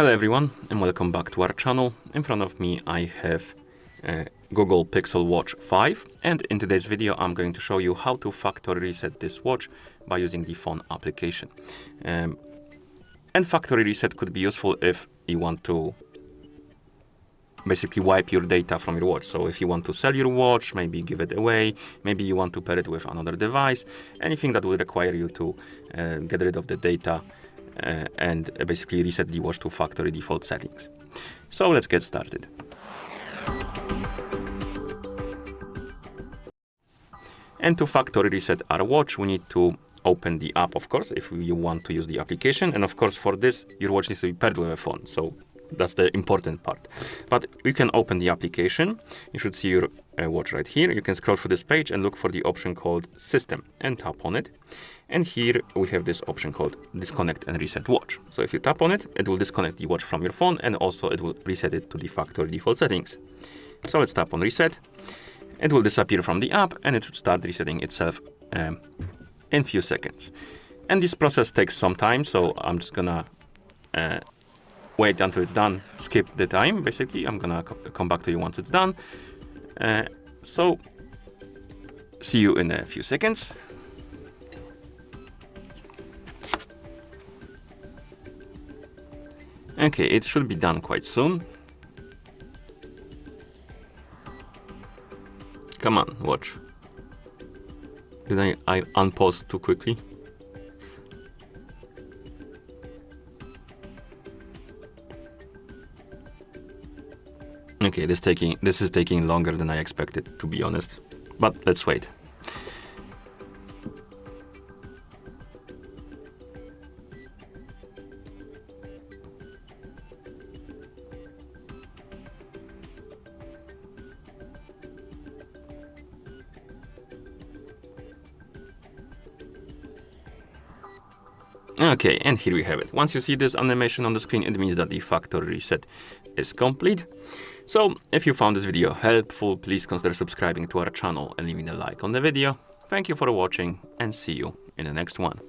Hello everyone and welcome back to our channel. In front of me I have Google Pixel Watch 5, and in today's video I'm going to show you how to factory reset this watch by using the phone application. And factory reset could be useful if you want to basically wipe your data from your watch. So if you want to sell your watch, maybe give it away, maybe you want to pair it with another device, anything that will require you to get rid of the data and basically reset the watch to factory default settings. So let's get started. And to factory reset our watch, we need to open the app, of course, if you want to use the application. And of course, for this, your watch needs to be paired with a phone. So that's the important part. But you can open the application. You should see your watch right here. You can scroll through this page and look for the option called System and tap on it. And here we have this option called Disconnect and Reset Watch. So if you tap on it, it will disconnect the watch from your phone, and also it will reset it to the factory default settings. So let's tap on Reset. It will disappear from the app and it should start resetting itself in a few seconds. And this process takes some time, so I'm just gonna wait until it's done, skip the time, basically. I'm gonna come back to you once it's done. So see you in a few seconds. Okay, it should be done quite soon. Come on, watch. Did I unpause too quickly? Okay, this is taking longer than I expected, to be honest. But let's wait. Okay, and here we have it. Once you see this animation on the screen, it means that the factory reset is complete. So if you found this video helpful, please consider subscribing to our channel and leaving a like on the video. Thank you for watching and see you in the next one.